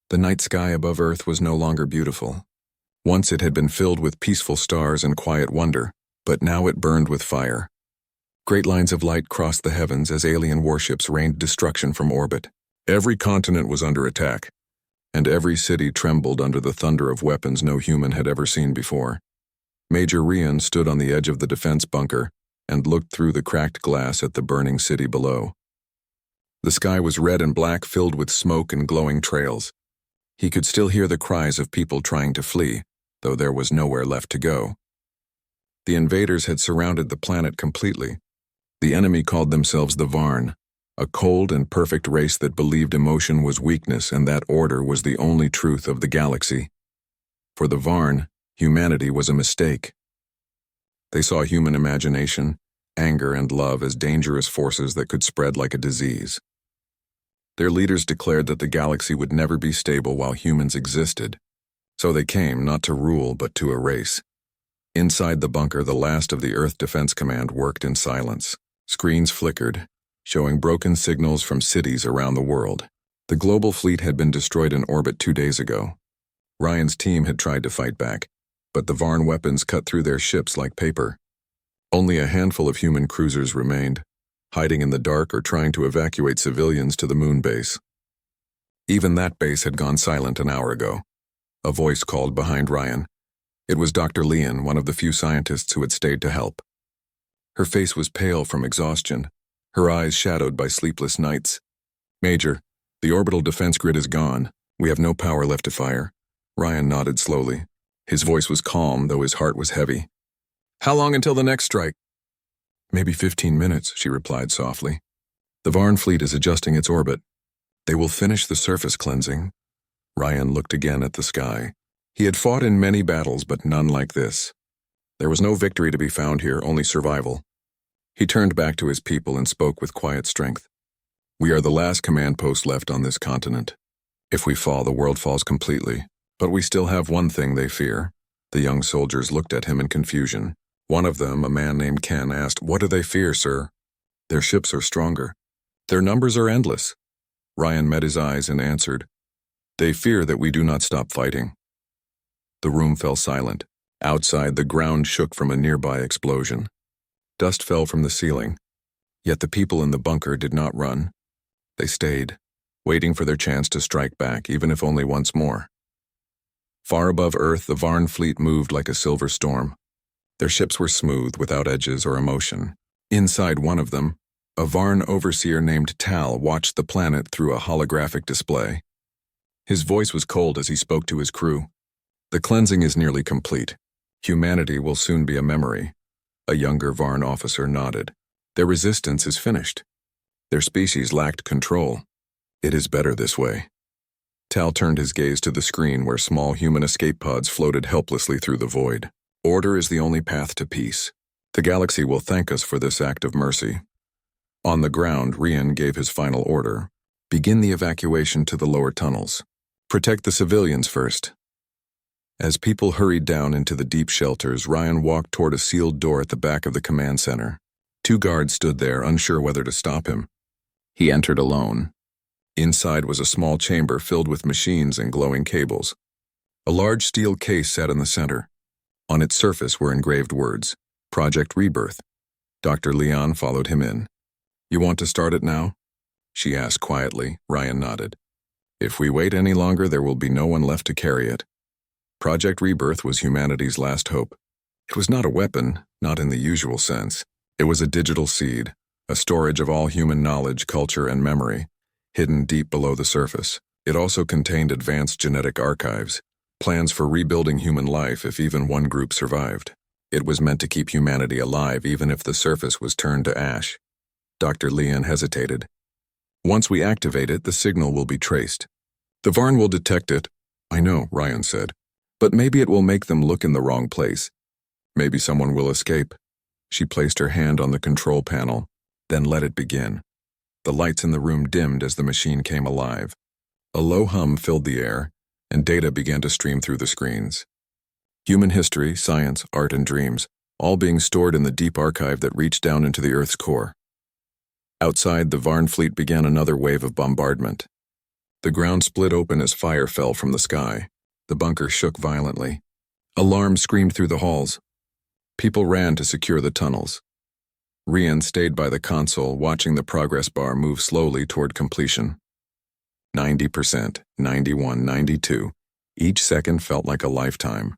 The night sky above Earth was no longer beautiful. Once it had been filled with peaceful stars and quiet wonder, but now it burned with fire. Great lines of light crossed the heavens as alien warships rained destruction from orbit. Every continent was under attack, and every city trembled under the thunder of weapons no human had ever seen before. Major Rian stood on the edge of the defense bunker and looked through the cracked glass at the burning city below. The sky was red and black, filled with smoke and glowing trails. He could still hear the cries of people trying to flee, though there was nowhere left to go. The invaders had surrounded the planet completely. The enemy called themselves the Varn, a cold and perfect race that believed emotion was weakness and that order was the only truth of the galaxy. For the Varn, humanity was a mistake. They saw human imagination, anger, and love as dangerous forces that could spread like a disease. Their leaders declared that the galaxy would never be stable while humans existed, so they came not to rule but to erase. Inside the bunker, the last of the Earth Defense Command worked in silence. Screens flickered, showing broken signals from cities around the world. The global fleet had been destroyed in orbit 2 days ago. Ryan's team had tried to fight back, but the Varn weapons cut through their ships like paper. Only a handful of human cruisers remained, hiding in the dark or trying to evacuate civilians to the moon base. Even that base had gone silent an hour ago. A voice called behind Ryan. It was Dr. Lian, one of the few scientists who had stayed to help. Her face was pale from exhaustion, her eyes shadowed by sleepless nights. "Major, the orbital defense grid is gone. We have no power left to fire." Ryan nodded slowly. His voice was calm, though his heart was heavy. "How long until the next strike?" "Maybe 15 minutes, she replied softly. "The Varn fleet is adjusting its orbit. They will finish the surface cleansing." Ryan looked again at the sky. He had fought in many battles, but none like this. There was no victory to be found here, only survival. He turned back to his people and spoke with quiet strength. "We are the last command post left on this continent. If we fall, the world falls completely. But we still have one thing they fear." The young soldiers looked at him in confusion. One of them, a man named Ken, asked, "What do they fear, sir?" "Their ships are stronger. Their numbers are endless." Ryan met his eyes and answered, "They fear that we do not stop fighting." The room fell silent. Outside, the ground shook from a nearby explosion. Dust fell from the ceiling. Yet the people in the bunker did not run. They stayed, waiting for their chance to strike back, even if only once more. Far above Earth, the Varn fleet moved like a silver storm. Their ships were smooth, without edges or emotion. Inside one of them, a Varn overseer named Tal watched the planet through a holographic display. His voice was cold as he spoke to his crew. "The cleansing is nearly complete. Humanity will soon be a memory." A younger Varn officer nodded. "Their resistance is finished. Their species lacked control. It is better this way." Tal turned his gaze to the screen where small human escape pods floated helplessly through the void. "Order is the only path to peace. The galaxy will thank us for this act of mercy." On the ground, Rian gave his final order. "Begin the evacuation to the lower tunnels. Protect the civilians first." As people hurried down into the deep shelters, Ryan walked toward a sealed door at the back of the command center. 2 guards stood there, unsure whether to stop him. He entered alone. Inside was a small chamber filled with machines and glowing cables. A large steel case sat in the center. On its surface were engraved words, "Project Rebirth." Dr. Leon followed him in. "You want to start it now?" she asked quietly. Ryan nodded. "If we wait any longer, there will be no one left to carry it." Project Rebirth was humanity's last hope. It was not a weapon, not in the usual sense. It was a digital seed, a storage of all human knowledge, culture, and memory, hidden deep below the surface. It also contained advanced genetic archives, plans for rebuilding human life if even one group survived. It was meant to keep humanity alive even if the surface was turned to ash. Dr. Leon hesitated. "Once we activate it, the signal will be traced. The Varn will detect it." "I know," Ryan said. "But maybe it will make them look in the wrong place. Maybe someone will escape." She placed her hand on the control panel, then let it begin. The lights in the room dimmed as the machine came alive. A low hum filled the air, and data began to stream through the screens. Human history, science, art, and dreams, all being stored in the deep archive that reached down into the Earth's core. Outside, the Varn fleet began another wave of bombardment. The ground split open as fire fell from the sky. The bunker shook violently. Alarms screamed through the halls. People ran to secure the tunnels. Rian stayed by the console, watching the progress bar move slowly toward completion. 90%, 91, 92. Each second felt like a lifetime.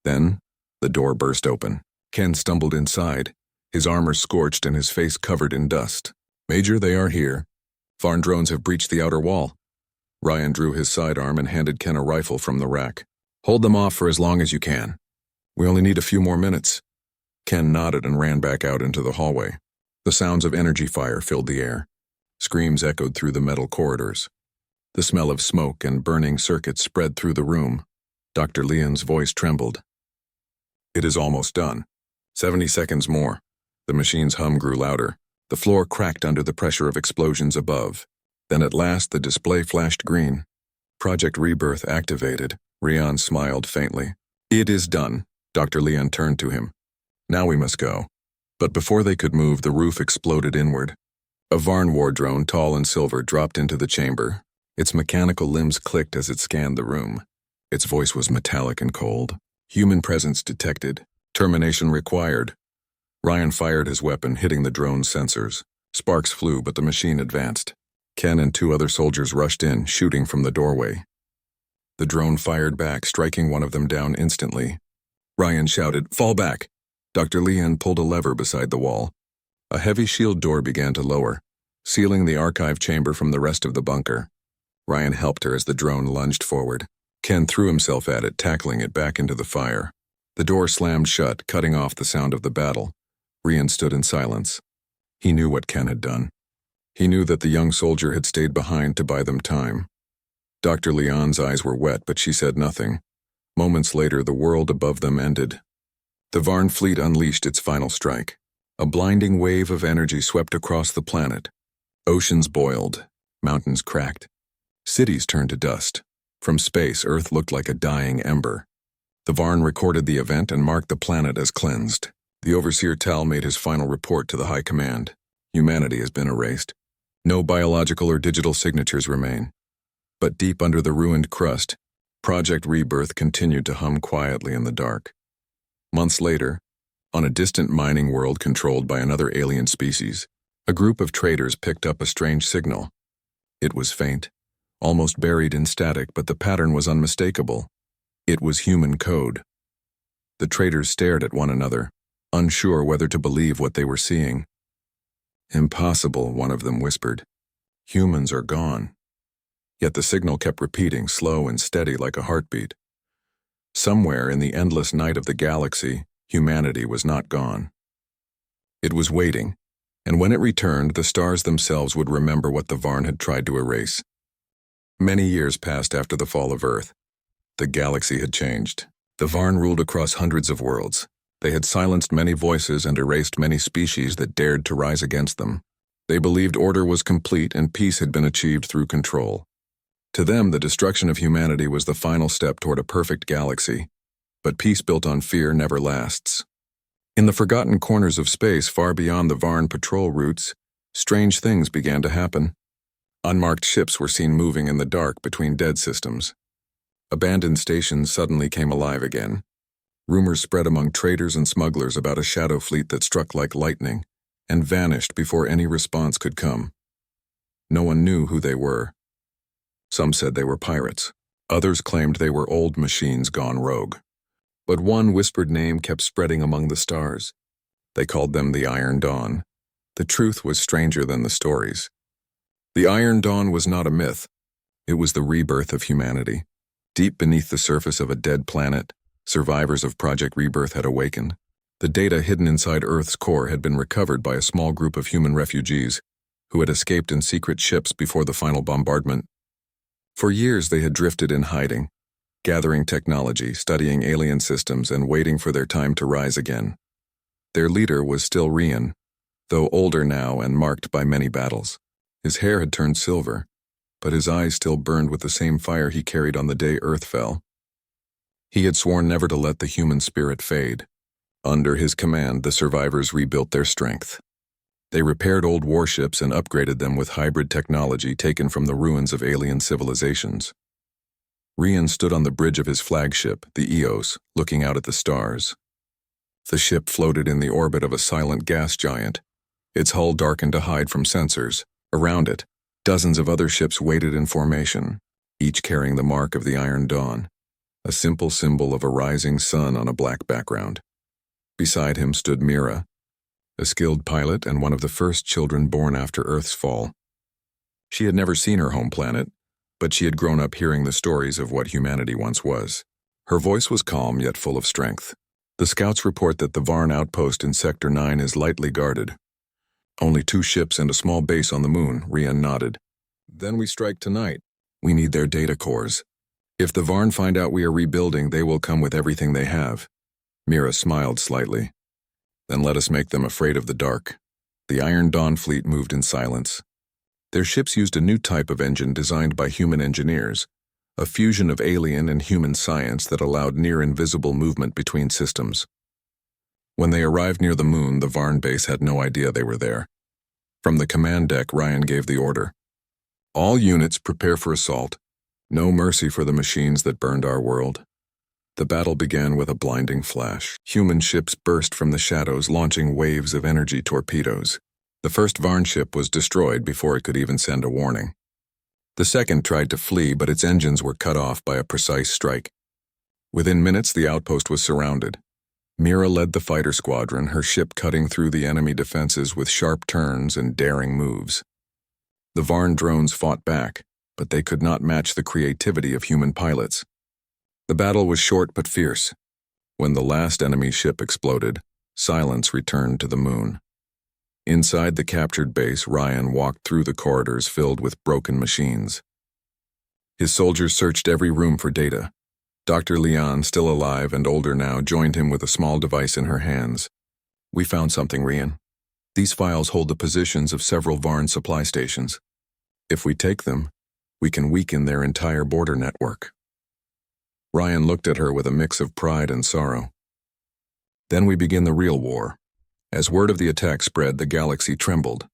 Then, the door burst open. Ken stumbled inside, his armor scorched and his face covered in dust. "Major, they are here. Varn drones have breached the outer wall." Ryan drew his sidearm and handed Ken a rifle from the rack. "Hold them off for as long as you can. We only need a few more minutes." Ken nodded and ran back out into the hallway. The sounds of energy fire filled the air. Screams echoed through the metal corridors. The smell of smoke and burning circuits spread through the room. Dr. Leon's voice trembled. "It is almost done. 70 seconds more." The machine's hum grew louder. The floor cracked under the pressure of explosions above. Then at last the display flashed green. Project Rebirth activated. Rian smiled faintly. "It is done." Dr. Leon turned to him. "Now we must go." But before they could move, the roof exploded inward. A Varn war drone, tall and silver, dropped into the chamber. Its mechanical limbs clicked as it scanned the room. Its voice was metallic and cold. "Human presence detected. Termination required." Ryan fired his weapon, hitting the drone's sensors. Sparks flew, but the machine advanced. Ken and 2 other soldiers rushed in, shooting from the doorway. The drone fired back, striking one of them down instantly. Ryan shouted, "Fall back!" Dr. Leon pulled a lever beside the wall. A heavy shield door began to lower, sealing the archive chamber from the rest of the bunker. Ryan helped her as the drone lunged forward. Ken threw himself at it, tackling it back into the fire. The door slammed shut, cutting off the sound of the battle. Rian stood in silence. He knew what Ken had done. He knew that the young soldier had stayed behind to buy them time. Dr. Leon's eyes were wet, but she said nothing. Moments later, the world above them ended. The Varn fleet unleashed its final strike. A blinding wave of energy swept across the planet. Oceans boiled, mountains cracked. Cities turned to dust. From space, Earth looked like a dying ember. The Varn recorded the event and marked the planet as cleansed. The Overseer Tal made his final report to the High Command. Humanity has been erased. No biological or digital signatures remain. But deep under the ruined crust, Project Rebirth continued to hum quietly in the dark. Months later, on a distant mining world controlled by another alien species, a group of traders picked up a strange signal. It was faint, almost buried in static, but the pattern was unmistakable. It was human code. The traders stared at one another, unsure whether to believe what they were seeing. "Impossible," one of them whispered. "Humans are gone." Yet the signal kept repeating, slow and steady like a heartbeat. Somewhere in the endless night of the galaxy, humanity was not gone. It was waiting, and when it returned, the stars themselves would remember what the Varn had tried to erase. Many years passed after the fall of Earth. The galaxy had changed. The Varn ruled across hundreds of worlds. They had silenced many voices and erased many species that dared to rise against them. They believed order was complete and peace had been achieved through control. To them, the destruction of humanity was the final step toward a perfect galaxy. But peace built on fear never lasts. In the forgotten corners of space far beyond the Varn patrol routes, strange things began to happen. Unmarked ships were seen moving in the dark between dead systems. Abandoned stations suddenly came alive again. Rumors spread among traders and smugglers about a shadow fleet that struck like lightning and vanished before any response could come. No one knew who they were. Some said they were pirates. Others claimed they were old machines gone rogue. But one whispered name kept spreading among the stars. They called them the Iron Dawn. The truth was stranger than the stories. The Iron Dawn was not a myth. It was the rebirth of humanity. Deep beneath the surface of a dead planet, survivors of Project Rebirth had awakened. The data hidden inside Earth's core had been recovered by a small group of human refugees who had escaped in secret ships before the final bombardment. For years they had drifted in hiding, gathering technology, studying alien systems, and waiting for their time to rise again. Their leader was still Rian, though older now and marked by many battles. His hair had turned silver, but his eyes still burned with the same fire he carried on the day Earth fell. He had sworn never to let the human spirit fade. Under his command, the survivors rebuilt their strength. They repaired old warships and upgraded them with hybrid technology taken from the ruins of alien civilizations. Rian stood on the bridge of his flagship, the Eos, looking out at the stars. The ship floated in the orbit of a silent gas giant, its hull darkened to hide from sensors. Around it, dozens of other ships waited in formation, each carrying the mark of the Iron Dawn, a simple symbol of a rising sun on a black background. Beside him stood Mira, a skilled pilot and one of the first children born after Earth's fall. She had never seen her home planet, but she had grown up hearing the stories of what humanity once was. Her voice was calm yet full of strength. The scouts report that the Varn outpost in Sector 9 is lightly guarded. Only 2 ships and a small base on the moon, Rian nodded. Then we strike tonight. We need their data cores. If the Varn find out we are rebuilding, they will come with everything they have. Mira smiled slightly. Then let us make them afraid of the dark. The Iron Dawn fleet moved in silence. Their ships used a new type of engine designed by human engineers, a fusion of alien and human science that allowed near-invisible movement between systems. When they arrived near the moon, the Varn base had no idea they were there. From the command deck, Rian gave the order. All units prepare for assault. No mercy for the machines that burned our world. The battle began with a blinding flash. Human ships burst from the shadows, launching waves of energy torpedoes. The first Varn ship was destroyed before it could even send a warning. The second tried to flee, but its engines were cut off by a precise strike. Within minutes, the outpost was surrounded. Mira led the fighter squadron, her ship cutting through the enemy defenses with sharp turns and daring moves. The Varn drones fought back, but they could not match the creativity of human pilots. The battle was short but fierce. When the last enemy ship exploded, silence returned to the moon. Inside the captured base, Rian walked through the corridors filled with broken machines. His soldiers searched every room for data. Dr. Leon, still alive and older now, joined him with a small device in her hands. We found something, Rian. These files hold the positions of several Varn supply stations. If we take them, we can weaken their entire border network. Rian looked at her with a mix of pride and sorrow. Then we begin the real war. As word of the attack spread, the galaxy trembled.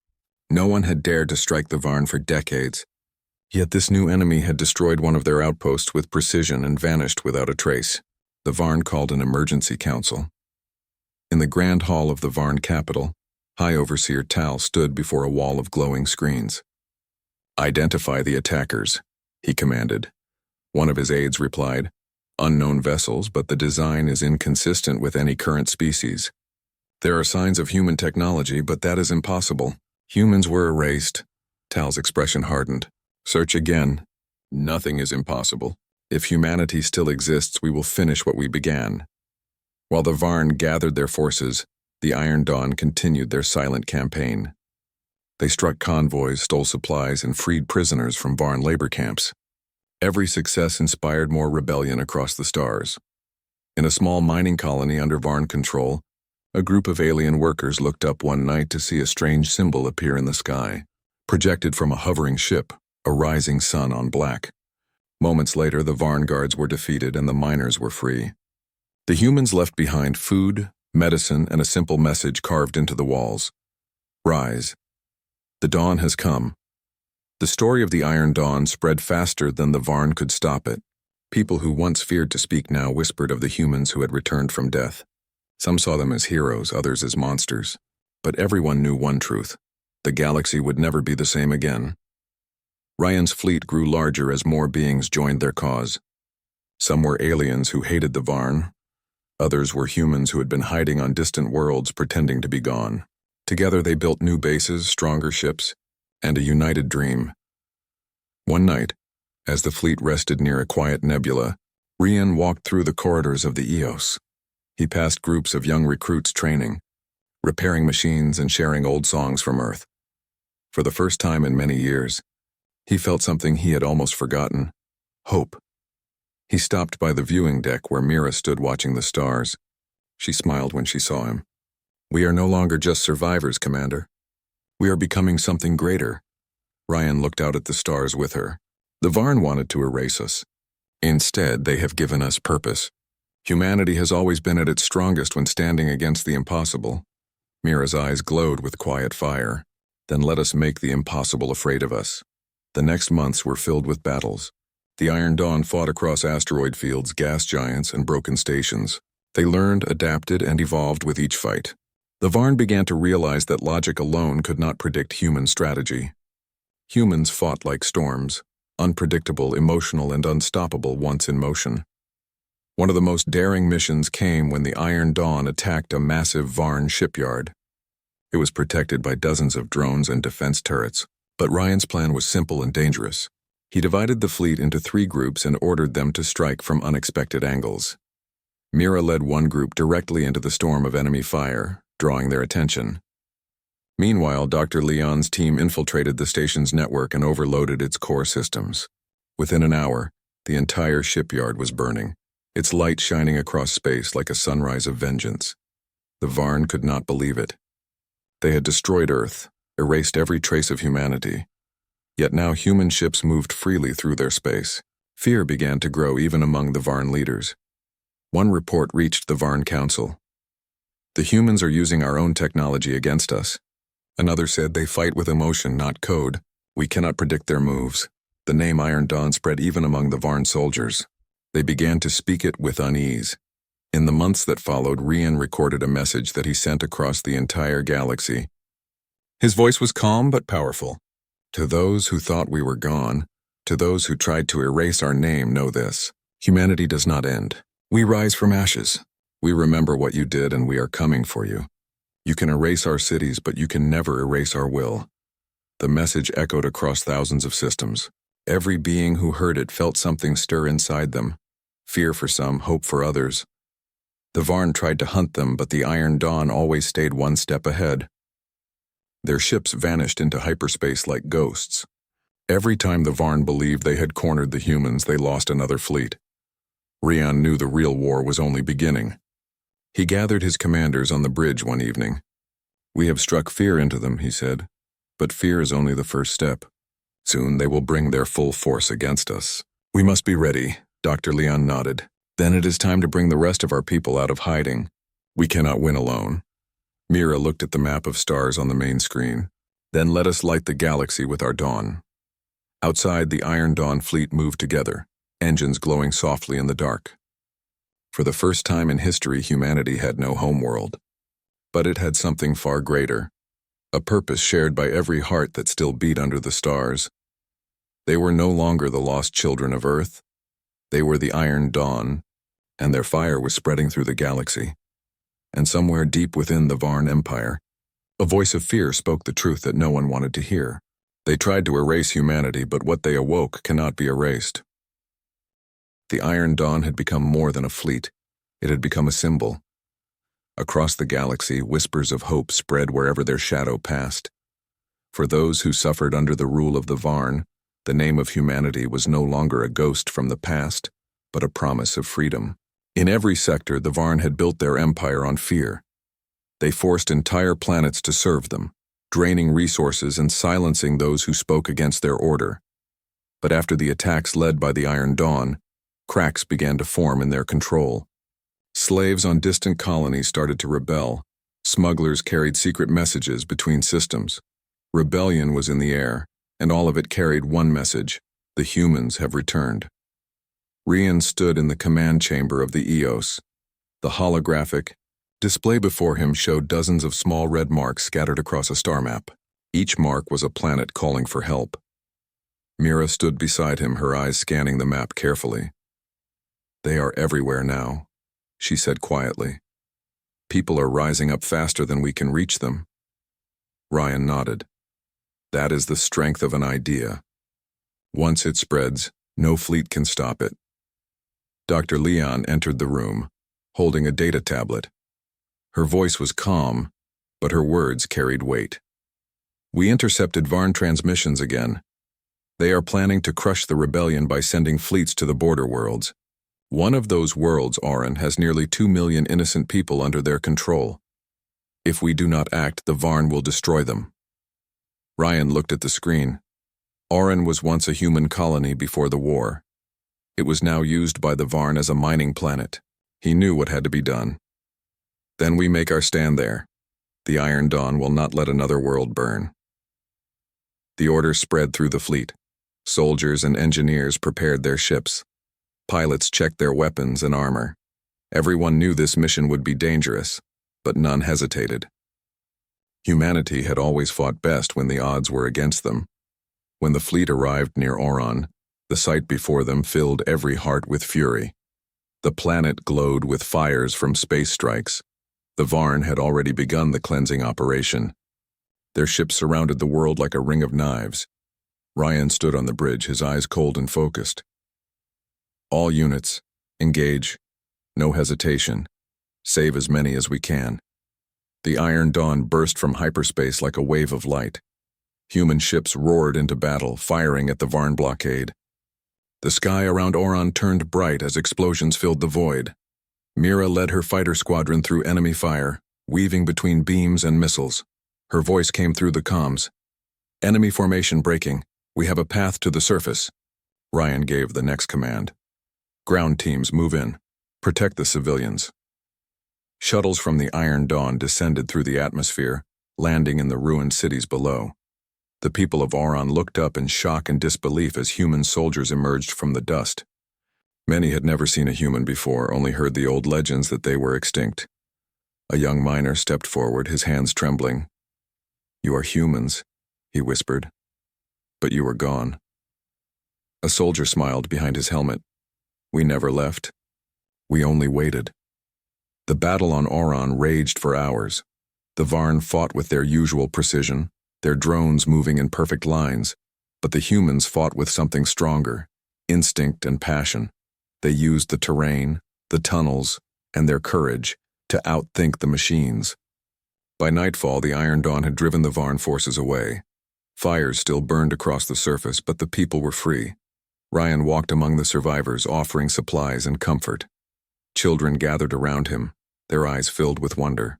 No one had dared to strike the Varn for decades. Yet this new enemy had destroyed one of their outposts with precision and vanished without a trace. The Varn called an emergency council. In the grand hall of the Varn capital, High Overseer Tal stood before a wall of glowing screens. Identify the attackers, he commanded. One of his aides replied, unknown vessels, but the design is inconsistent with any current species. There are signs of human technology, but that is impossible. Humans were erased. Tal's expression hardened. Search again. Nothing is impossible. If humanity still exists, we will finish what we began. While the Varn gathered their forces, the Iron Dawn continued their silent campaign. They struck convoys, stole supplies, and freed prisoners from Varn labor camps. Every success inspired more rebellion across the stars. In a small mining colony under Varn control, a group of alien workers looked up one night to see a strange symbol appear in the sky, projected from a hovering ship, a rising sun on black. Moments later, the Varn guards were defeated and the miners were free. The humans left behind food, medicine, and a simple message carved into the walls. Rise. The dawn has come. The story of the Iron Dawn spread faster than the Varn could stop it. People who once feared to speak now whispered of the humans who had returned from death. Some saw them as heroes, others as monsters. But everyone knew one truth. The galaxy would never be the same again. Rian's fleet grew larger as more beings joined their cause. Some were aliens who hated the Varn. Others were humans who had been hiding on distant worlds pretending to be gone. Together they built new bases, stronger ships, and a united dream. One night, as the fleet rested near a quiet nebula, Rian walked through the corridors of the Eos. He passed groups of young recruits training, repairing machines and sharing old songs from Earth. For the first time in many years, he felt something he had almost forgotten: hope. He stopped by the viewing deck where Mira stood watching the stars. She smiled when she saw him. We are no longer just survivors, Commander. We are becoming something greater. Rian looked out at the stars with her. The Varn wanted to erase us. Instead, they have given us purpose. Humanity has always been at its strongest when standing against the impossible. Mira's eyes glowed with quiet fire. Then let us make the impossible afraid of us. The next months were filled with battles. The Iron Dawn fought across asteroid fields, gas giants, and broken stations. They learned, adapted, and evolved with each fight. The Varn began to realize that logic alone could not predict human strategy. Humans fought like storms, unpredictable, emotional, and unstoppable once in motion. One of the most daring missions came when the Iron Dawn attacked a massive Varn shipyard. It was protected by dozens of drones and defense turrets, but Ryan's plan was simple and dangerous. He divided the fleet into 3 groups and ordered them to strike from unexpected angles. Mira led one group directly into the storm of enemy fire, drawing their attention. Meanwhile, Dr. Leon's team infiltrated the station's network and overloaded its core systems. Within an hour, the entire shipyard was burning, its light shining across space like a sunrise of vengeance. The Varn could not believe it. They had destroyed Earth, erased every trace of humanity. Yet now human ships moved freely through their space. Fear began to grow even among the Varn leaders. One report reached the Varn Council. The humans are using our own technology against us. Another said they fight with emotion, not code. We cannot predict their moves. The name Iron Dawn spread even among the Varn soldiers. They began to speak it with unease. In the months that followed, Rian recorded a message that he sent across the entire galaxy. His voice was calm but powerful. To those who thought we were gone, to those who tried to erase our name, know this: humanity does not end. We rise from ashes. We remember what you did and we are coming for you. You can erase our cities, but you can never erase our will. The message echoed across thousands of systems. Every being who heard it felt something stir inside them. Fear for some, hope for others. The Varn tried to hunt them, but the Iron Dawn always stayed one step ahead. Their ships vanished into hyperspace like ghosts. Every time the Varn believed they had cornered the humans, they lost another fleet. Rian knew the real war was only beginning. He gathered his commanders on the bridge one evening. We have struck fear into them, he said, but fear is only the first step. Soon they will bring their full force against us. We must be ready, Dr. Leon nodded. Then it is time to bring the rest of our people out of hiding. We cannot win alone. Mira looked at the map of stars on the main screen. Then let us light the galaxy with our dawn. Outside, the Iron Dawn fleet moved together, engines glowing softly in the dark. For the first time in history, humanity had no homeworld. But it had something far greater, a purpose shared by every heart that still beat under the stars. They were no longer the lost children of Earth. They were the Iron Dawn, and their fire was spreading through the galaxy. And somewhere deep within the Varn Empire, a voice of fear spoke the truth that no one wanted to hear. They tried to erase humanity, but what they awoke cannot be erased. The Iron Dawn had become more than a fleet. It had become a symbol. Across the galaxy, whispers of hope spread wherever their shadow passed. For those who suffered under the rule of the Varn, the name of humanity was no longer a ghost from the past, but a promise of freedom. In every sector, the Varn had built their empire on fear. They forced entire planets to serve them, draining resources and silencing those who spoke against their order. But after the attacks led by the Iron Dawn, cracks began to form in their control. Slaves on distant colonies started to rebel. Smugglers carried secret messages between systems. Rebellion was in the air, and all of it carried one message: the humans have returned. Rian stood in the command chamber of the EOS. The holographic display before him showed dozens of small red marks scattered across a star map. Each mark was a planet calling for help. Mira stood beside him, her eyes scanning the map carefully. They are everywhere now, she said quietly. People are rising up faster than we can reach them. Ryan nodded. That is the strength of an idea. Once it spreads, no fleet can stop it. Dr. Leon entered the room, holding a data tablet. Her voice was calm, but her words carried weight. We intercepted Varn transmissions again. They are planning to crush the rebellion by sending fleets to the border worlds. One of those worlds, Oren, has nearly 2 million innocent people under their control. If we do not act, the Varn will destroy them. Ryan looked at the screen. Oren was once a human colony before the war. It was now used by the Varn as a mining planet. He knew what had to be done. Then we make our stand there. The Iron Dawn will not let another world burn. The order spread through the fleet. Soldiers and engineers prepared their ships. Pilots checked their weapons and armor. Everyone knew this mission would be dangerous, but none hesitated. Humanity had always fought best when the odds were against them. When the fleet arrived near Oron, the sight before them filled every heart with fury. The planet glowed with fires from space strikes. The Varn had already begun the cleansing operation. Their ships surrounded the world like a ring of knives. Ryan stood on the bridge, his eyes cold and focused. All units, engage. No hesitation. Save as many as we can. The Iron Dawn burst from hyperspace like a wave of light. Human ships roared into battle, firing at the Varn blockade. The sky around Oron turned bright as explosions filled the void. Mira led her fighter squadron through enemy fire, weaving between beams and missiles. Her voice came through the comms. "Enemy formation breaking. We have a path to the surface." Ryan gave the next command. "Ground teams, move in. Protect the civilians." Shuttles from the Iron Dawn descended through the atmosphere, landing in the ruined cities below. The people of Oron looked up in shock and disbelief as human soldiers emerged from the dust. Many had never seen a human before, only heard the old legends that they were extinct. A young miner stepped forward, his hands trembling. "You are humans," he whispered. "But you are gone." A soldier smiled behind his helmet. "We never left. We only waited." The battle on Oron raged for hours. The Varn fought with their usual precision, their drones moving in perfect lines, but the humans fought with something stronger, instinct and passion. They used the terrain, the tunnels, and their courage to outthink the machines. By nightfall, the Iron Dawn had driven the Varn forces away. Fires still burned across the surface, but the people were free. Ryan walked among the survivors, offering supplies and comfort. Children gathered around him, their eyes filled with wonder.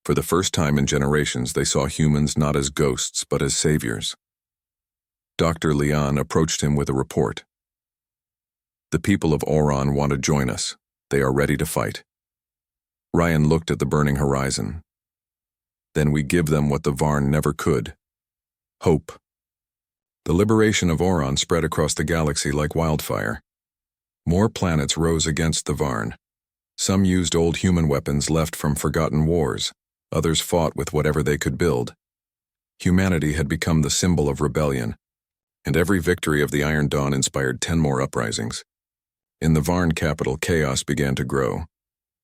For the first time in generations, they saw humans not as ghosts, but as saviors. Dr. Leon approached him with a report. "The people of Oron want to join us. They are ready to fight." Ryan looked at the burning horizon. "Then we give them what the Varn never could. Hope." The liberation of Oron spread across the galaxy like wildfire. More planets rose against the Varn. Some used old human weapons left from forgotten wars. Others fought with whatever they could build. Humanity had become the symbol of rebellion, and every victory of the Iron Dawn inspired 10 more uprisings. In the Varn capital, chaos began to grow.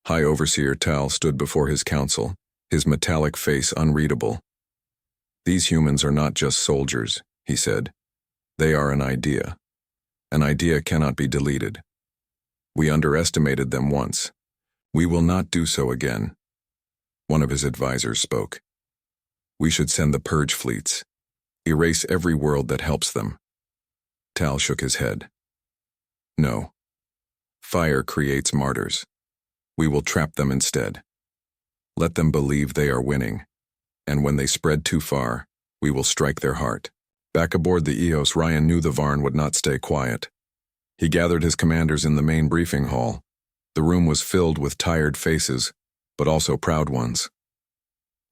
High Overseer Tal stood before his council, his metallic face unreadable. "These humans are not just soldiers," he said. "They are an idea. An idea cannot be deleted. We underestimated them once. We will not do so again." One of his advisors spoke. "We should send the purge fleets. Erase every world that helps them." Tal shook his head. "No. Fire creates martyrs. We will trap them instead. Let them believe they are winning, and when they spread too far, we will strike their heart." Back aboard the Eos, Ryan knew the Varn would not stay quiet. He gathered his commanders in the main briefing hall. The room was filled with tired faces, but also proud ones.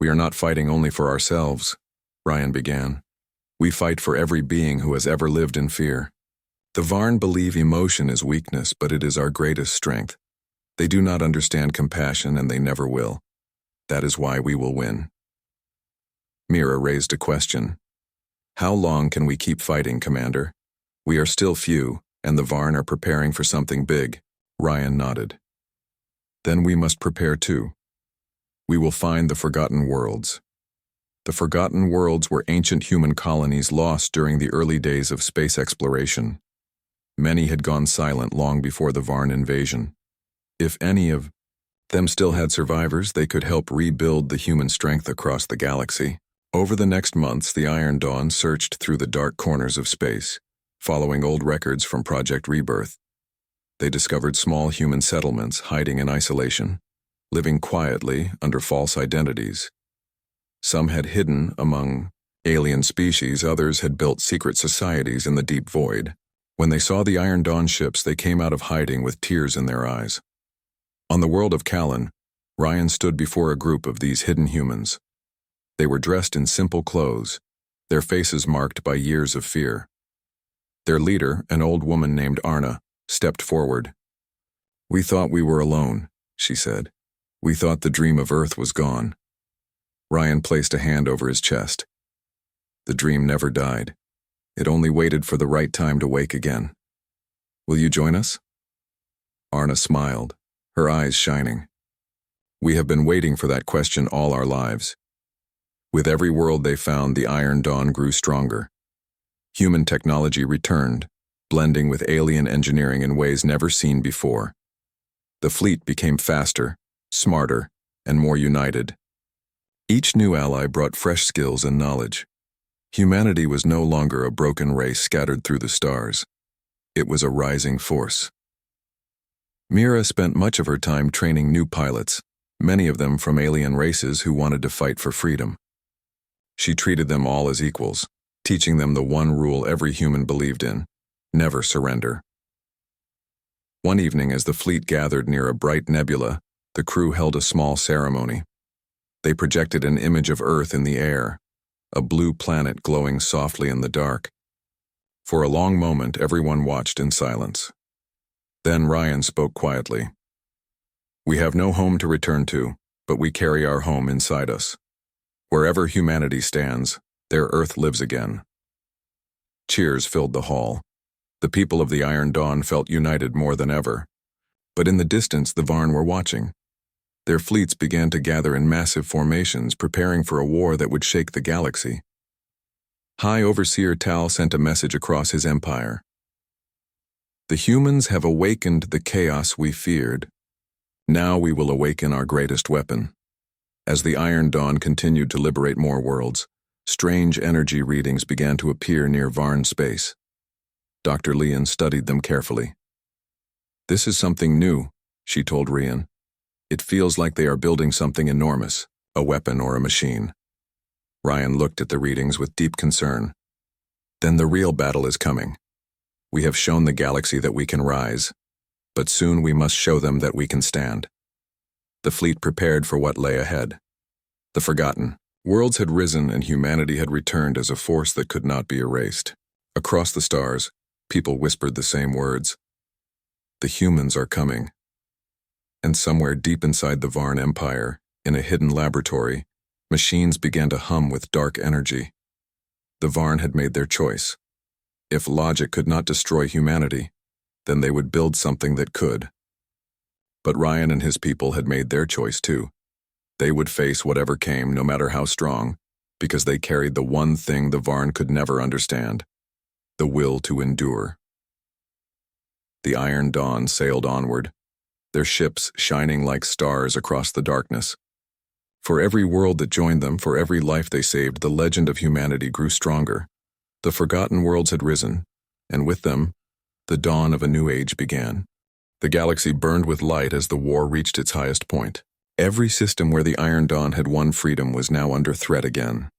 "We are not fighting only for ourselves," Ryan began. "We fight for every being who has ever lived in fear. The Varn believe emotion is weakness, but it is our greatest strength. They do not understand compassion, and they never will. That is why we will win." Mira raised a question. "How long can we keep fighting, Commander? We are still few, and the Varn are preparing for something big." Ryan nodded. "Then we must prepare too. We will find the Forgotten Worlds." The Forgotten Worlds were ancient human colonies lost during the early days of space exploration. Many had gone silent long before the Varn invasion. If any of them still had survivors, they could help rebuild the human strength across the galaxy. Over the next months, the Iron Dawn searched through the dark corners of space, following old records from Project Rebirth. They discovered small human settlements hiding in isolation, living quietly under false identities. Some had hidden among alien species, others had built secret societies in the deep void. When they saw the Iron Dawn ships, they came out of hiding with tears in their eyes. On the world of Callan, Ryan stood before a group of these hidden humans. They were dressed in simple clothes, their faces marked by years of fear. Their leader, an old woman named Arna, stepped forward. "We thought we were alone," she said. "We thought the dream of Earth was gone." Ryan placed a hand over his chest. The dream never died. It only waited for the right time to wake again. "Will you join us?" Arna smiled, her eyes shining. "We have been waiting for that question all our lives." With every world they found, the Iron Dawn grew stronger. Human technology returned, blending with alien engineering in ways never seen before. The fleet became faster, smarter, and more united. Each new ally brought fresh skills and knowledge. Humanity was no longer a broken race scattered through the stars. It was a rising force. Mira spent much of her time training new pilots, many of them from alien races who wanted to fight for freedom. She treated them all as equals, teaching them the one rule every human believed in: never surrender. One evening, as the fleet gathered near a bright nebula, the crew held a small ceremony. They projected an image of Earth in the air, a blue planet glowing softly in the dark. For a long moment, everyone watched in silence. Then Ryan spoke quietly. "We have no home to return to, but we carry our home inside us. Wherever humanity stands, their Earth lives again." Cheers filled the hall. The people of the Iron Dawn felt united more than ever. But in the distance, the Varn were watching. Their fleets began to gather in massive formations, preparing for a war that would shake the galaxy. High Overseer Tal sent a message across his empire. "The humans have awakened the chaos we feared. Now we will awaken our greatest weapon." As the Iron Dawn continued to liberate more worlds, strange energy readings began to appear near Varn space. Dr. Leon studied them carefully. "This is something new," she told Rian. "It feels like they are building something enormous, a weapon or a machine." Ryan looked at the readings with deep concern. "Then the real battle is coming. We have shown the galaxy that we can rise, but soon we must show them that we can stand." The fleet prepared for what lay ahead. The forgotten worlds had risen and humanity had returned as a force that could not be erased. Across the stars, people whispered the same words. "The humans are coming." And somewhere deep inside the Varn Empire, in a hidden laboratory, machines began to hum with dark energy. The Varn had made their choice. If logic could not destroy humanity, then they would build something that could. But Ryan and his people had made their choice too. They would face whatever came, no matter how strong, because they carried the one thing the Varn could never understand: the will to endure. The Iron Dawn sailed onward, their ships shining like stars across the darkness. For every world that joined them, for every life they saved, the legend of humanity grew stronger. The forgotten worlds had risen, and with them, the dawn of a new age began. The galaxy burned with light as the war reached its highest point. Every system where the Iron Dawn had won freedom was now under threat again.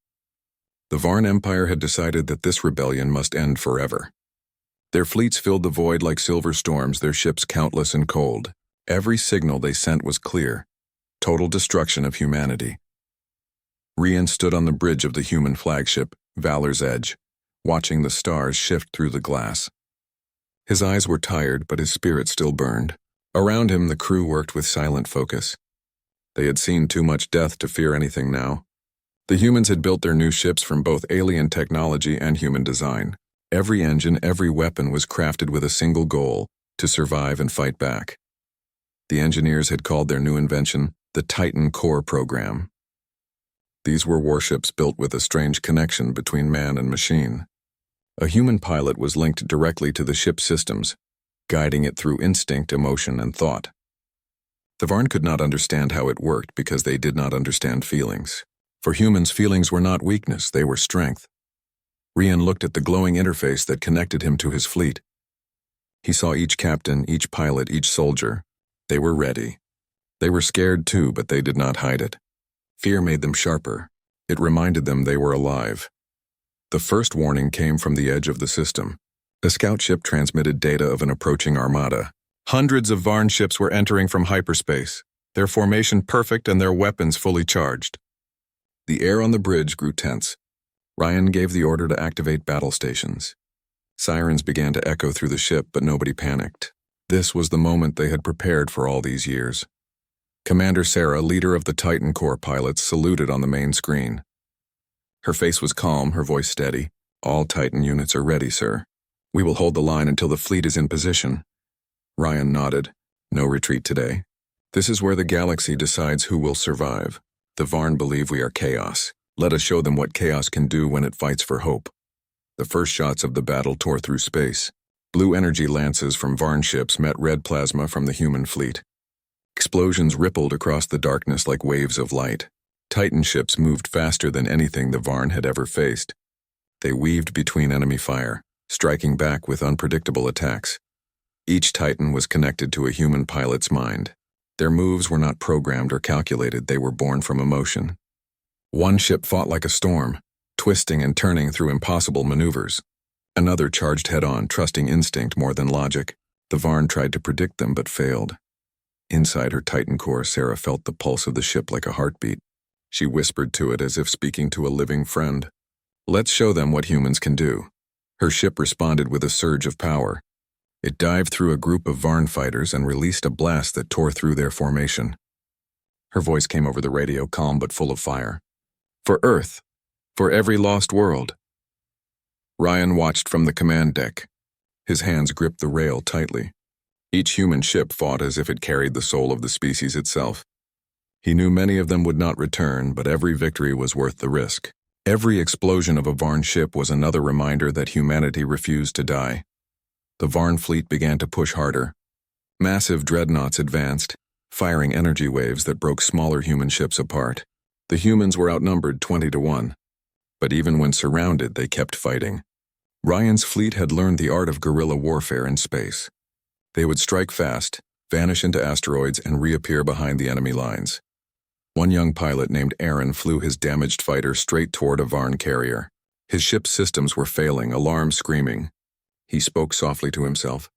The Varn Empire had decided that this rebellion must end forever. Their fleets filled the void like silver storms, their ships countless and cold. Every signal they sent was clear: total destruction of humanity. Rian stood on the bridge of the human flagship, Valor's Edge, watching the stars shift through the glass. His eyes were tired, but his spirit still burned. Around him, the crew worked with silent focus. They had seen too much death to fear anything now. The humans had built their new ships from both alien technology and human design. Every engine, every weapon was crafted with a single goal: to survive and fight back. The engineers had called their new invention the Titan Core program. These were warships built with a strange connection between man and machine. A human pilot was linked directly to the ship's systems, guiding it through instinct, emotion, and thought. The Varn could not understand how it worked because they did not understand feelings. For humans, feelings were not weakness, they were strength. Rian looked at the glowing interface that connected him to his fleet. He saw each captain, each pilot, each soldier. They were ready. They were scared too, but they did not hide it. Fear made them sharper. It reminded them they were alive. The first warning came from the edge of the system. A scout ship transmitted data of an approaching armada. Hundreds of Varn ships were entering from hyperspace, their formation perfect and their weapons fully charged. The air on the bridge grew tense. Ryan gave the order to activate battle stations. Sirens began to echo through the ship, but nobody panicked. This was the moment they had prepared for all these years. Commander Sarah, leader of the Titan Corps pilots, saluted on the main screen. Her face was calm, her voice steady. "All Titan units are ready, sir. We will hold the line until the fleet is in position." Ryan nodded. "No retreat today. This is where the galaxy decides who will survive. The Varn believe we are chaos. Let us show them what chaos can do when it fights for hope." The first shots of the battle tore through space. Blue energy lances from Varn ships met red plasma from the human fleet. Explosions rippled across the darkness like waves of light. Titan ships moved faster than anything the Varn had ever faced. They weaved between enemy fire, striking back with unpredictable attacks. Each Titan was connected to a human pilot's mind. Their moves were not programmed or calculated, they were born from emotion. One ship fought like a storm, twisting and turning through impossible maneuvers. Another charged head-on, trusting instinct more than logic. The Varn tried to predict them but failed. Inside her Titan core, Sarah felt the pulse of the ship like a heartbeat. She whispered to it as if speaking to a living friend. "Let's show them what humans can do." Her ship responded with a surge of power. It dived through a group of Varn fighters and released a blast that tore through their formation. Her voice came over the radio, calm but full of fire. "For Earth. For every lost world." Ryan watched from the command deck. His hands gripped the rail tightly. Each human ship fought as if it carried the soul of the species itself. He knew many of them would not return, but every victory was worth the risk. Every explosion of a Varn ship was another reminder that humanity refused to die. The Varn fleet began to push harder. Massive dreadnoughts advanced, firing energy waves that broke smaller human ships apart. The humans were outnumbered 20-1. But even when surrounded, they kept fighting. Ryan's fleet had learned the art of guerrilla warfare in space. They would strike fast, vanish into asteroids, and reappear behind the enemy lines. One young pilot named Aaron flew his damaged fighter straight toward a Varn carrier. His ship's systems were failing, alarms screaming. He spoke softly to himself.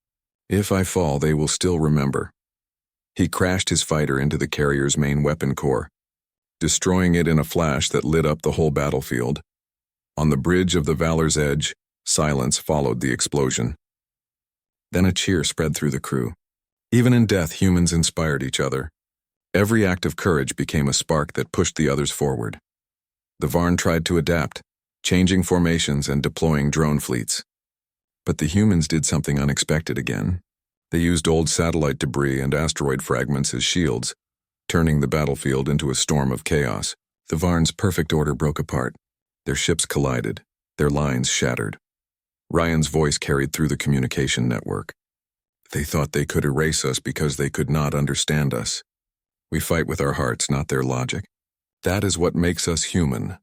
"If I fall, they will still remember." He crashed his fighter into the carrier's main weapon core, destroying it in a flash that lit up the whole battlefield. On the bridge of the Valor's Edge, silence followed the explosion. Then a cheer spread through the crew. Even in death, humans inspired each other. Every act of courage became a spark that pushed the others forward. The Varn tried to adapt, changing formations and deploying drone fleets. But the humans did something unexpected again. They used old satellite debris and asteroid fragments as shields, turning the battlefield into a storm of chaos. The Varn's perfect order broke apart. Their ships collided, their lines shattered. Ryan's voice carried through the communication network. "They thought they could erase us because they could not understand us. We fight with our hearts, not their logic. That is what makes us human."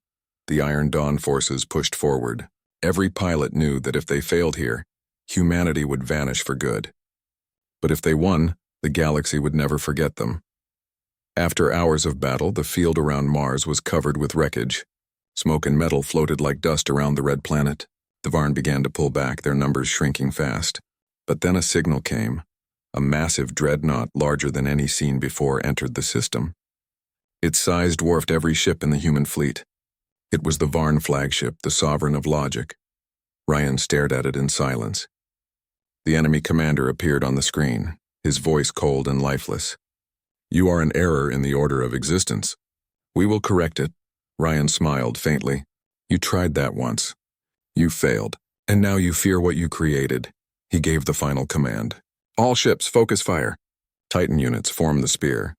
The Iron Dawn forces pushed forward. Every pilot knew that if they failed here, humanity would vanish for good. But if they won, the galaxy would never forget them. After hours of battle, the field around Mars was covered with wreckage. Smoke and metal floated like dust around the red planet. The Varn began to pull back, their numbers shrinking fast. But then a signal came. A massive dreadnought, larger than any seen before, entered the system. Its size dwarfed every ship in the human fleet. It was the Varn flagship, the Sovereign of Logic. Ryan stared at it in silence. The enemy commander appeared on the screen, his voice cold and lifeless. "You are an error in the order of existence. We will correct it." Ryan smiled faintly. "You tried that once. You failed, and now you fear what you created." He gave the final command. "All ships, focus fire." Titan units formed the spear.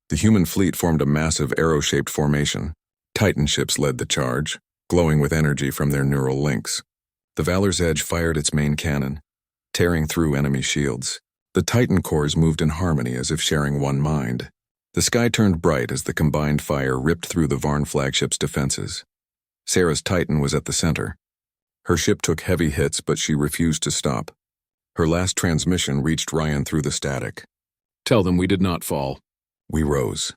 The human fleet formed a massive arrow-shaped formation. Titan ships led the charge, glowing with energy from their neural links. The Valor's Edge fired its main cannon, tearing through enemy shields. The Titan cores moved in harmony as if sharing one mind. The sky turned bright as the combined fire ripped through the Varn flagship's defenses. Sarah's Titan was at the center. Her ship took heavy hits, but she refused to stop. Her last transmission reached Ryan through the static. "Tell them we did not fall." We rose.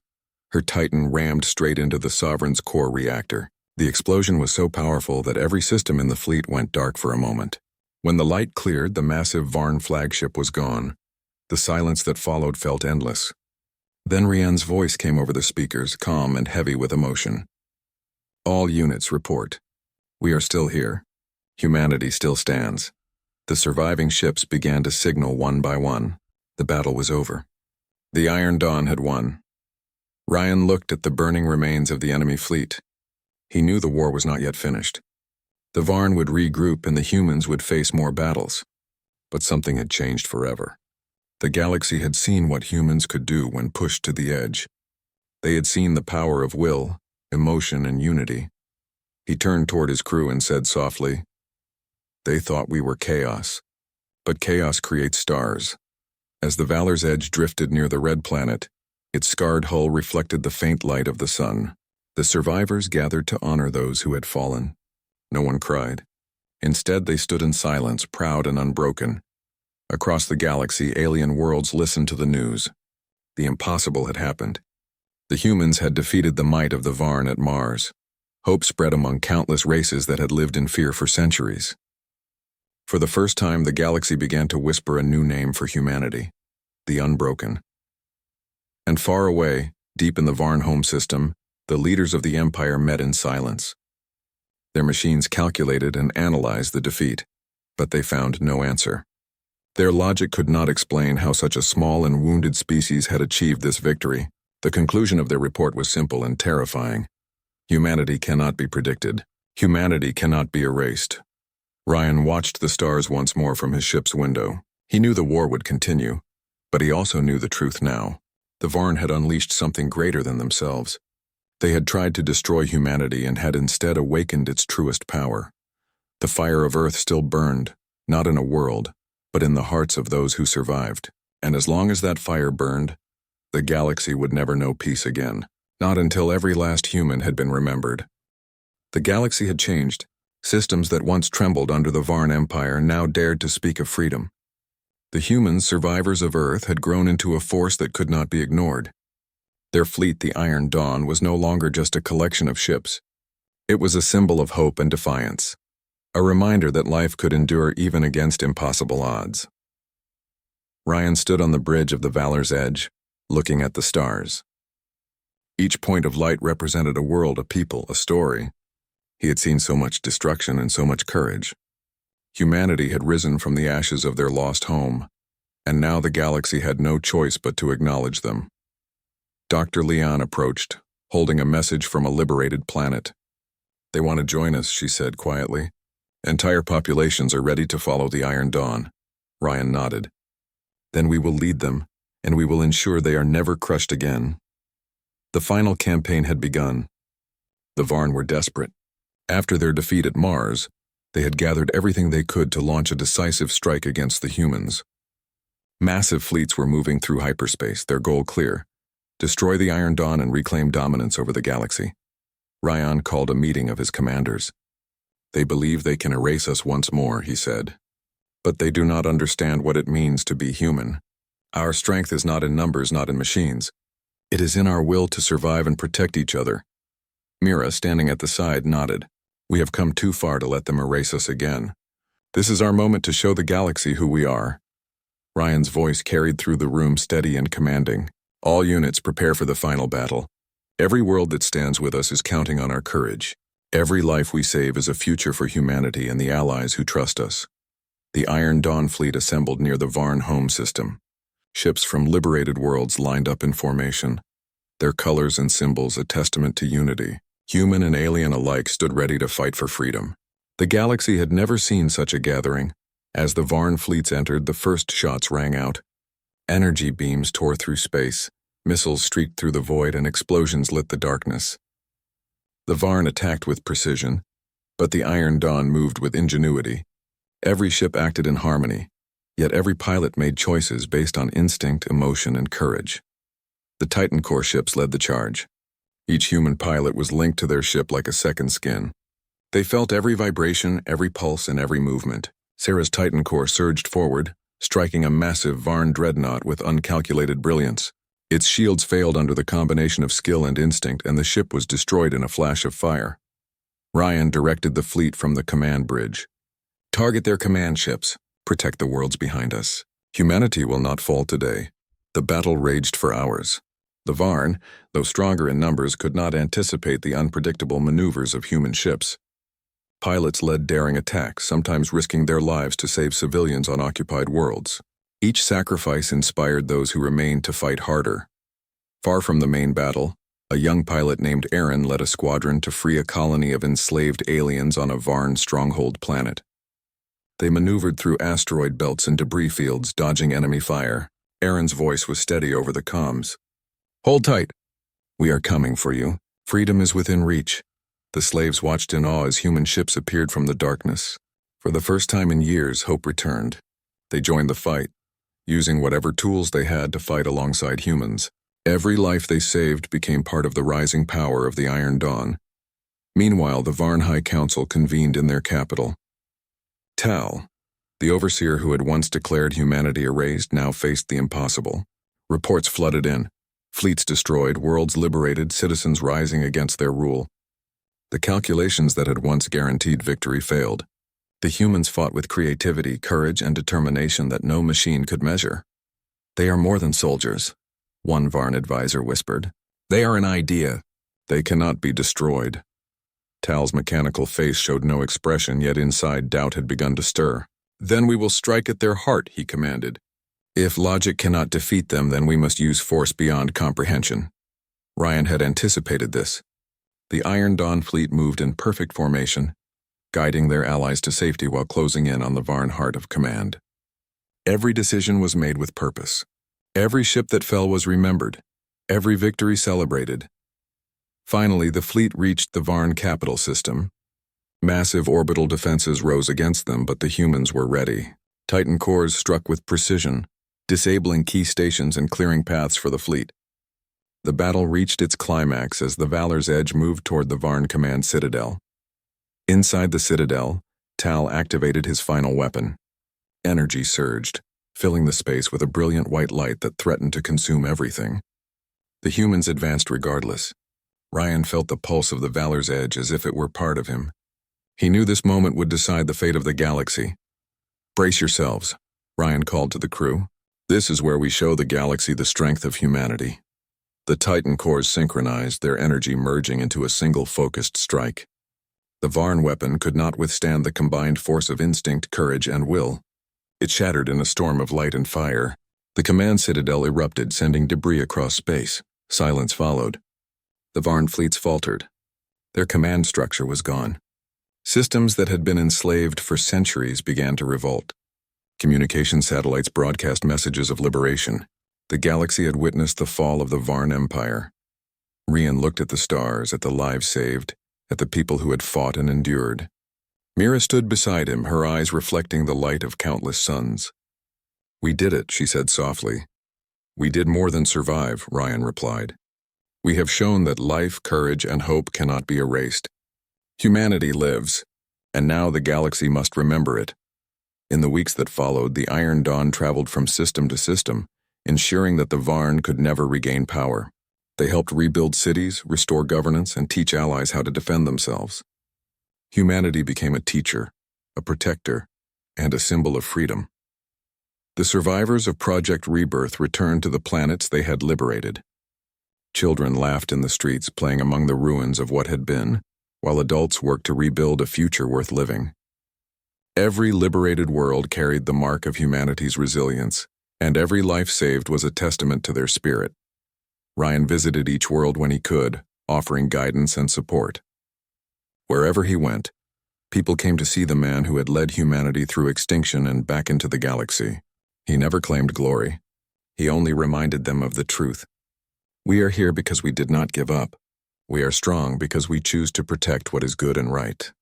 Her Titan rammed straight into the Sovereign's core reactor. The explosion was so powerful that every system in the fleet went dark for a moment. When the light cleared, the massive Varn flagship was gone. The silence that followed felt endless. Then Rian's voice came over the speakers, calm and heavy with emotion. All units report. We are still here. Humanity still stands. The surviving ships began to signal one by one. The battle was over. The Iron Dawn had won. Ryan looked at the burning remains of the enemy fleet. He knew the war was not yet finished. The Varn would regroup and the humans would face more battles. But something had changed forever. The galaxy had seen what humans could do when pushed to the edge. They had seen the power of will, emotion, and unity. He turned toward his crew and said softly, "They thought we were chaos, but chaos creates stars." As the Valor's Edge drifted near the red planet, its scarred hull reflected the faint light of the sun. The survivors gathered to honor those who had fallen. No one cried. Instead, they stood in silence, proud and unbroken. Across the galaxy, alien worlds listened to the news. The impossible had happened. The humans had defeated the might of the Varn at Mars. Hope spread among countless races that had lived in fear for centuries. For the first time, the galaxy began to whisper a new name for humanity: the Unbroken. And far away, deep in the Varn home system, the leaders of the Empire met in silence. Their machines calculated and analyzed the defeat, but they found no answer. Their logic could not explain how such a small and wounded species had achieved this victory. The conclusion of their report was simple and terrifying. Humanity cannot be predicted. Humanity cannot be erased. Ryan watched the stars once more from his ship's window. He knew the war would continue, but he also knew the truth now. The Varn had unleashed something greater than themselves. They had tried to destroy humanity and had instead awakened its truest power. The fire of Earth still burned, not in a world, but in the hearts of those who survived. And as long as that fire burned, the galaxy would never know peace again, not until every last human had been remembered. The galaxy had changed. Systems that once trembled under the Varn Empire now dared to speak of freedom. The humans, survivors of Earth, had grown into a force that could not be ignored. Their fleet, the Iron Dawn, was no longer just a collection of ships. It was a symbol of hope and defiance, a reminder that life could endure even against impossible odds. Ryan stood on the bridge of the Valor's Edge, looking at the stars. Each point of light represented a world, a people, a story. He had seen so much destruction and so much courage. Humanity had risen from the ashes of their lost home, and now the galaxy had no choice but to acknowledge them. Dr. Leon approached, holding a message from a liberated planet. "They want to join us," she said quietly. "Entire populations are ready to follow the Iron Dawn." Ryan nodded. "Then we will lead them, and we will ensure they are never crushed again." The final campaign had begun. The Varn were desperate. After their defeat at Mars, they had gathered everything they could to launch a decisive strike against the humans. Massive fleets were moving through hyperspace, their goal clear: destroy the Iron Dawn and reclaim dominance over the galaxy. Ryan called a meeting of his commanders. "They believe they can erase us once more," he said. "But they do not understand what it means to be human. Our strength is not in numbers, not in machines. It is in our will to survive and protect each other." Mira, standing at the side, nodded. "We have come too far to let them erase us again. This is our moment to show the galaxy who we are." Ryan's voice carried through the room, steady and commanding. "All units prepare for the final battle. Every world that stands with us is counting on our courage. Every life we save is a future for humanity and the allies who trust us." The Iron Dawn fleet assembled near the Varn home system. Ships from liberated worlds lined up in formation. Their colors and symbols a testament to unity. Human and alien alike stood ready to fight for freedom. The galaxy had never seen such a gathering. As the Varn fleets entered, the first shots rang out. Energy beams tore through space, missiles streaked through the void, and explosions lit the darkness. The Varn attacked with precision, but the Iron Dawn moved with ingenuity. Every ship acted in harmony, yet every pilot made choices based on instinct, emotion, and courage. The Titan Core ships led the charge. Each human pilot was linked to their ship like a second skin. They felt every vibration, every pulse, and every movement. Sarah's Titan Core surged forward, striking a massive Varn dreadnought with uncalculated brilliance. Its shields failed under the combination of skill and instinct, and the ship was destroyed in a flash of fire. Ryan directed the fleet from the command bridge. "Target their command ships. Protect the worlds behind us. Humanity will not fall today." The battle raged for hours. The Varn, though stronger in numbers, could not anticipate the unpredictable maneuvers of human ships. Pilots led daring attacks, sometimes risking their lives to save civilians on occupied worlds. Each sacrifice inspired those who remained to fight harder. Far from the main battle, a young pilot named Aaron led a squadron to free a colony of enslaved aliens on a Varn stronghold planet. They maneuvered through asteroid belts and debris fields, dodging enemy fire. Aaron's voice was steady over the comms. "Hold tight. We are coming for you. Freedom is within reach." The slaves watched in awe as human ships appeared from the darkness. For the first time in years, hope returned. They joined the fight, using whatever tools they had to fight alongside humans. Every life they saved became part of the rising power of the Iron Dawn. Meanwhile, the Varn High Council convened in their capital. Tal, the overseer who had once declared humanity erased, now faced the impossible. Reports flooded in. Fleets destroyed, worlds liberated, citizens rising against their rule. The calculations that had once guaranteed victory failed. The humans fought with creativity, courage, and determination that no machine could measure. "They are more than soldiers," one Varn advisor whispered. "They are an idea. They cannot be destroyed." Tal's mechanical face showed no expression, yet inside doubt had begun to stir. "Then we will strike at their heart," he commanded. "If logic cannot defeat them, then we must use force beyond comprehension." Ryan had anticipated this. The Iron Dawn fleet moved in perfect formation, guiding their allies to safety while closing in on the Varn heart of command. Every decision was made with purpose. Every ship that fell was remembered. Every victory celebrated. Finally, the fleet reached the Varn capital system. Massive orbital defenses rose against them, but the humans were ready. Titan cores struck with precision, disabling key stations and clearing paths for the fleet. The battle reached its climax as the Valor's Edge moved toward the Varn Command Citadel. Inside the Citadel, Tal activated his final weapon. Energy surged, filling the space with a brilliant white light that threatened to consume everything. The humans advanced regardless. Ryan felt the pulse of the Valor's Edge as if it were part of him. He knew this moment would decide the fate of the galaxy. "Brace yourselves," Ryan called to the crew. "This is where we show the galaxy the strength of humanity." The Titan cores synchronized, their energy merging into a single focused strike. The Varn weapon could not withstand the combined force of instinct, courage, and will. It shattered in a storm of light and fire. The command citadel erupted, sending debris across space. Silence followed. The Varn fleets faltered. Their command structure was gone. Systems that had been enslaved for centuries began to revolt. Communication satellites broadcast messages of liberation. The galaxy had witnessed the fall of the Varn Empire. Rian looked at the stars, at the lives saved, at the people who had fought and endured. Mira stood beside him, her eyes reflecting the light of countless suns. "We did it," she said softly. "We did more than survive," Ryan replied. "We have shown that life, courage, and hope cannot be erased. Humanity lives, and now the galaxy must remember it." In the weeks that followed, the Iron Dawn traveled from system to system, ensuring that the Varn could never regain power. They helped rebuild cities, restore governance, and teach allies how to defend themselves. Humanity became a teacher, a protector, and a symbol of freedom. The survivors of Project Rebirth returned to the planets they had liberated. Children laughed in the streets, playing among the ruins of what had been, while adults worked to rebuild a future worth living. Every liberated world carried the mark of humanity's resilience, and every life saved was a testament to their spirit. Ryan visited each world when he could, offering guidance and support. Wherever he went, people came to see the man who had led humanity through extinction and back into the galaxy. He never claimed glory. He only reminded them of the truth. "We are here because we did not give up. We are strong because we choose to protect what is good and right."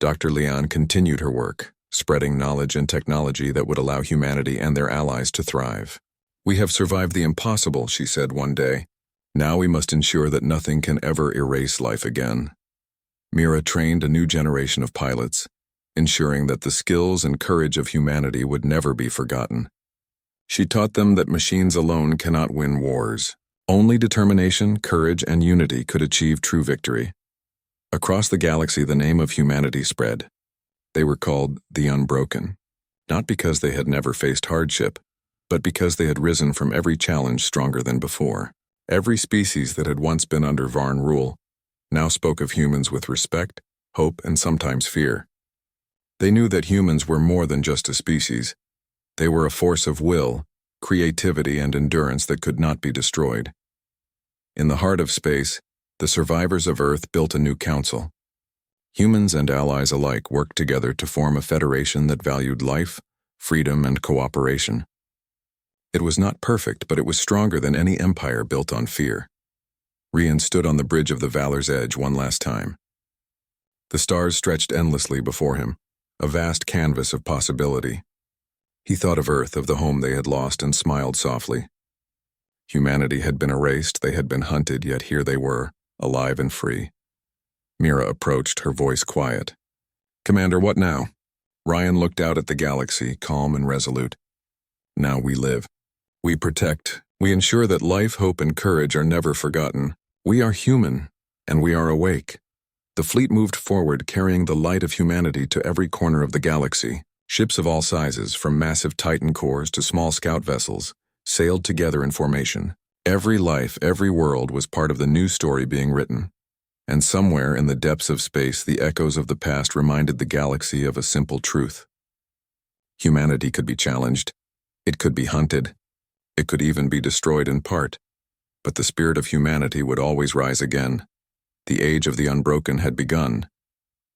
Dr. Leon continued her work, spreading knowledge and technology that would allow humanity and their allies to thrive. "We have survived the impossible," she said one day. "Now we must ensure that nothing can ever erase life again." Mira trained a new generation of pilots, ensuring that the skills and courage of humanity would never be forgotten. She taught them that machines alone cannot win wars. Only determination, courage, and unity could achieve true victory. Across the galaxy, the name of humanity spread. They were called the Unbroken, not because they had never faced hardship, but because they had risen from every challenge stronger than before. Every species that had once been under Varn rule now spoke of humans with respect, hope, and sometimes fear. They knew that humans were more than just a species. They were a force of will, creativity, and endurance that could not be destroyed. In the heart of space, the survivors of Earth built a new council. Humans and allies alike worked together to form a federation that valued life, freedom, and cooperation. It was not perfect, but it was stronger than any empire built on fear. Rian stood on the bridge of the Valor's Edge one last time. The stars stretched endlessly before him, a vast canvas of possibility. He thought of Earth, of the home they had lost, and smiled softly. Humanity had been erased, they had been hunted, yet here they were, alive and free. Mira approached, her voice quiet. "Commander, what now?" Ryan looked out at the galaxy, calm and resolute. "Now we live. We protect. We ensure that life, hope, and courage are never forgotten. We are human, and we are awake." The fleet moved forward, carrying the light of humanity to every corner of the galaxy. Ships of all sizes, from massive Titan cores to small scout vessels, sailed together in formation. Every life, every world was part of the new story being written. And somewhere in the depths of space, the echoes of the past reminded the galaxy of a simple truth. Humanity could be challenged. It could be hunted. It could even be destroyed in part. But the spirit of humanity would always rise again. The age of the unbroken had begun.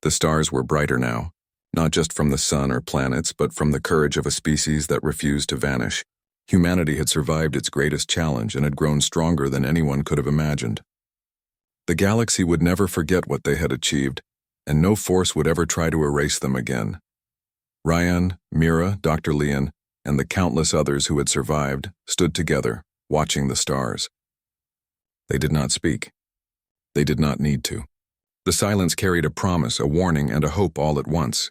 The stars were brighter now, not just from the sun or planets, but from the courage of a species that refused to vanish. Humanity had survived its greatest challenge and had grown stronger than anyone could have imagined. The galaxy would never forget what they had achieved, and no force would ever try to erase them again. Ryan, Mira, Dr. Leon, and the countless others who had survived stood together, watching the stars. They did not speak. They did not need to. The silence carried a promise, a warning, and a hope all at once.